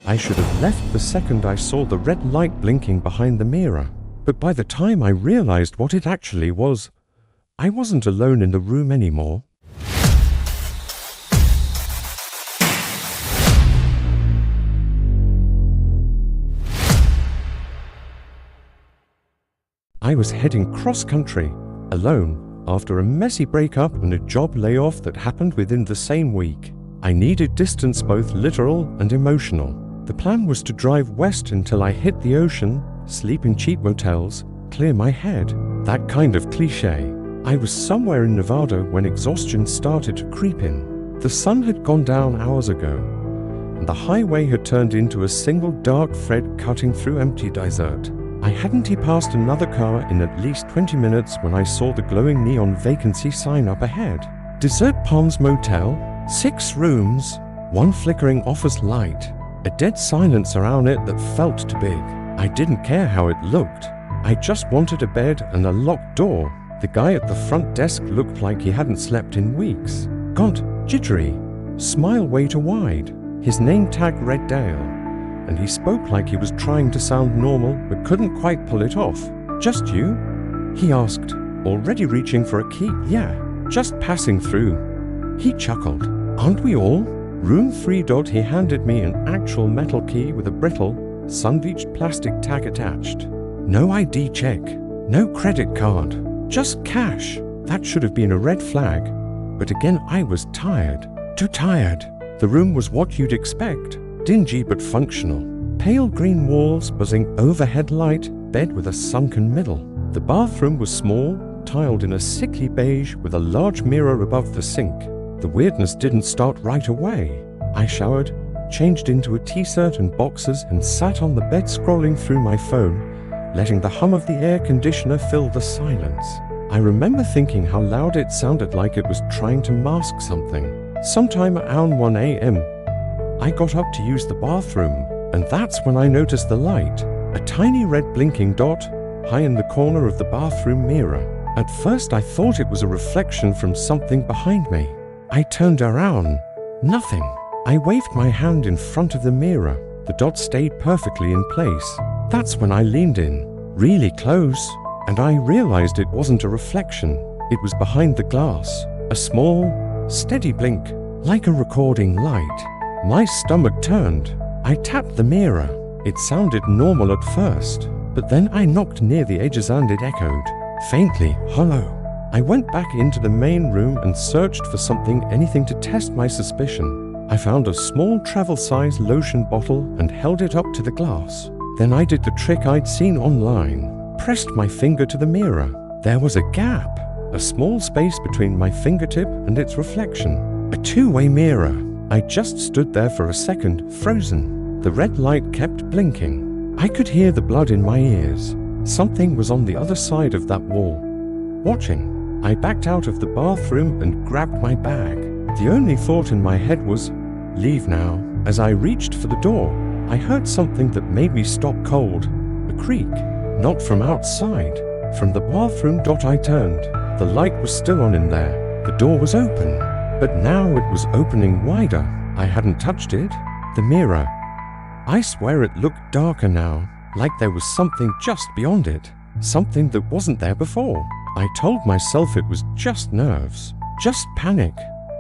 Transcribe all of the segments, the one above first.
I should have left the second I saw the red light blinking behind the mirror. But by the time I realized what it actually was, I wasn't alone in the room anymore. I was heading cross-country, alone, after a messy breakup and a job layoff that happened within the same week. I needed distance, both literal and emotional. The plan was to drive west until I hit the ocean, sleep in cheap motels, clear my head. That kind of cliché. I was somewhere in Nevada when exhaustion started to creep in. The sun had gone down hours ago, and the highway had turned into a single dark thread cutting through empty desert. I hadn't passed another car in at least 20 minutes when I saw the glowing neon vacancy sign up ahead. Desert Palms Motel, 6 rooms, 1 flickering office light, a dead silence around it that felt too big. I didn't care how it looked. I just wanted a bed and a locked door. The guy at the front desk looked like he hadn't slept in weeks. Gaunt, jittery, smile way too wide. His name tag read Dale, and he spoke like he was trying to sound normal but couldn't quite pull it off. "Just you?" he asked, already reaching for a key. "Yeah, just passing through." He chuckled. "Aren't we all?" Room 3. He handed me an actual metal key with a brittle, sun-bleached plastic tag attached. No ID check, no credit card, just cash. That should have been a red flag. But again, I was tired. Too tired. The room was what you'd expect. Dingy but functional. Pale green walls, buzzing overhead light, bed with a sunken middle. The bathroom was small, tiled in a sickly beige with a large mirror above the sink. The weirdness didn't start right away. I showered, changed into a t-shirt and boxers, and sat on the bed scrolling through my phone, letting the hum of the air conditioner fill the silence. I remember thinking how loud it sounded, like it was trying to mask something. Sometime around 1 a.m., I got up to use the bathroom, and that's when I noticed the light, a tiny red blinking dot high in the corner of the bathroom mirror. At first I thought it was a reflection from something behind me. I turned around. Nothing. I waved my hand in front of the mirror. The dot stayed perfectly in place. That's when I leaned in, really close, and I realized it wasn't a reflection. It was behind the glass. A small, steady blink, like a recording light. My stomach turned. I tapped the mirror. It sounded normal at first, but then I knocked near the edges and it echoed, faintly hollow. I went back into the main room and searched for something, anything to test my suspicion. I found a small travel-size lotion bottle and held it up to the glass. Then I did the trick I'd seen online, pressed my finger to the mirror. There was a gap, a small space between my fingertip and its reflection. A two-way mirror. I just stood there for a second, frozen. The red light kept blinking. I could hear the blood in my ears. Something was on the other side of that wall, watching. I backed out of the bathroom and grabbed my bag. The only thought in my head was, leave now. As I reached for the door, I heard something that made me stop cold. A creak, not from outside, from the bathroom. I turned. The light was still on in there. The door was open. But now it was opening wider. I hadn't touched it. The mirror. I swear it looked darker now, like there was something just beyond it. Something that wasn't there before. I told myself it was just nerves, just panic.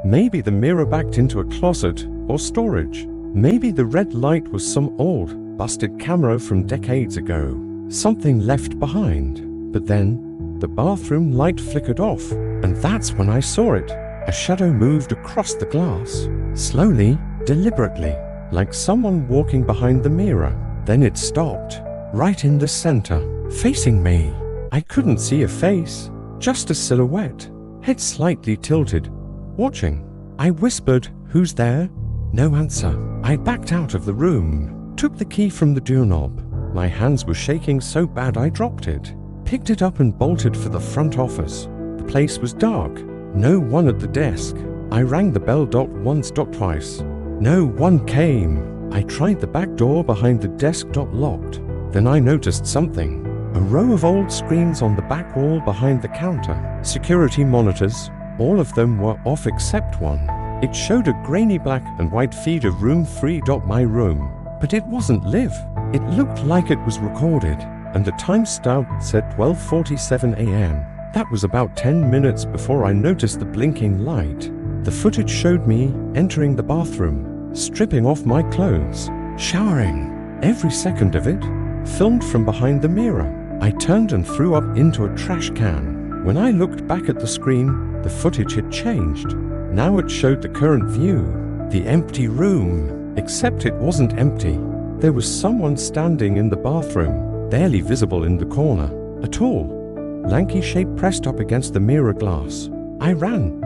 Maybe the mirror backed into a closet or storage. Maybe the red light was some old, busted camera from decades ago. Something left behind. But then, the bathroom light flickered off, and that's when I saw it. A shadow moved across the glass, slowly, deliberately, like someone walking behind the mirror. Then it stopped, right in the center, facing me. I couldn't see a face, just a silhouette, head slightly tilted, watching. I whispered, "Who's there?" No answer. I backed out of the room, took the key from the doorknob. My hands were shaking so bad I dropped it, picked it up and bolted for the front office. The place was dark. No one at the desk. I rang the bell once, twice. No one came. I tried the back door behind the desk, locked. Then I noticed something. A row of old screens on the back wall behind the counter. Security monitors. All of them were off except one. It showed a grainy black and white feed of room 3. My room. But it wasn't Liv. It looked like it was recorded, and the timestamp said 12:47 a.m. That was about 10 minutes before I noticed the blinking light. The footage showed me entering the bathroom, stripping off my clothes, showering. Every second of it, filmed from behind the mirror. I turned and threw up into a trash can. When I looked back at the screen, the footage had changed. Now it showed the current view, the empty room. Except it wasn't empty. There was someone standing in the bathroom, barely visible in the corner. A tall, lanky shape pressed up against the mirror glass. I ran.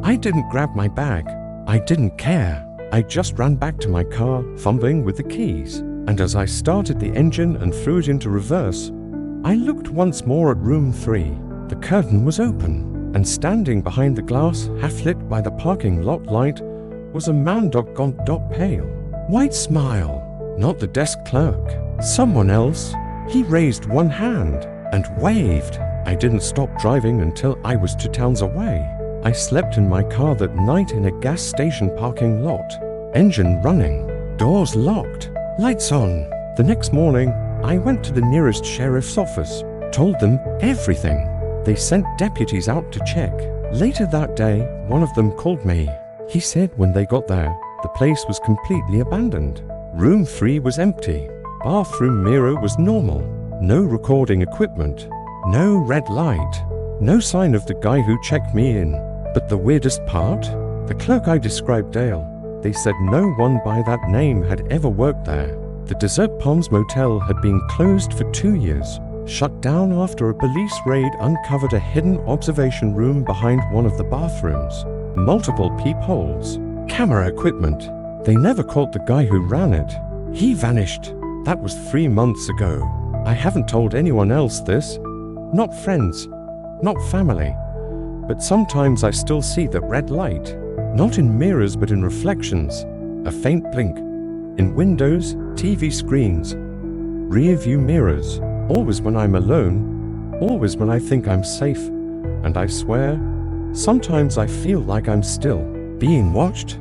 I didn't grab my bag. I didn't care. I just ran back to my car, fumbling with the keys. And as I started the engine and threw it into reverse, I looked once more at room 3. The curtain was open, and standing behind the glass, half-lit by the parking lot light, was a man gaunt pale. White smile. Not the desk clerk. Someone else. He raised one hand and waved. I didn't stop driving until I was 2 towns away. I slept in my car that night in a gas station parking lot. Engine running. Doors locked. Lights on. The next morning, I went to the nearest sheriff's office, told them everything. They sent deputies out to check. Later that day, one of them called me. He said when they got there, the place was completely abandoned. Room 3 was empty. Bathroom mirror was normal. No recording equipment. No red light. No sign of the guy who checked me in. But the weirdest part? The clerk I described Dale. They said no one by that name had ever worked there. The Desert Palms Motel had been closed for 2 years. Shut down after a police raid uncovered a hidden observation room behind one of the bathrooms. Multiple peepholes. Camera equipment. They never caught the guy who ran it. He vanished. That was 3 months ago. I haven't told anyone else this. Not friends. Not family. But sometimes I still see the red light. Not in mirrors but in reflections. A faint blink. In windows, TV screens. Rear view mirrors. Always when I'm alone. Always when I think I'm safe. And I swear, sometimes I feel like I'm still being watched.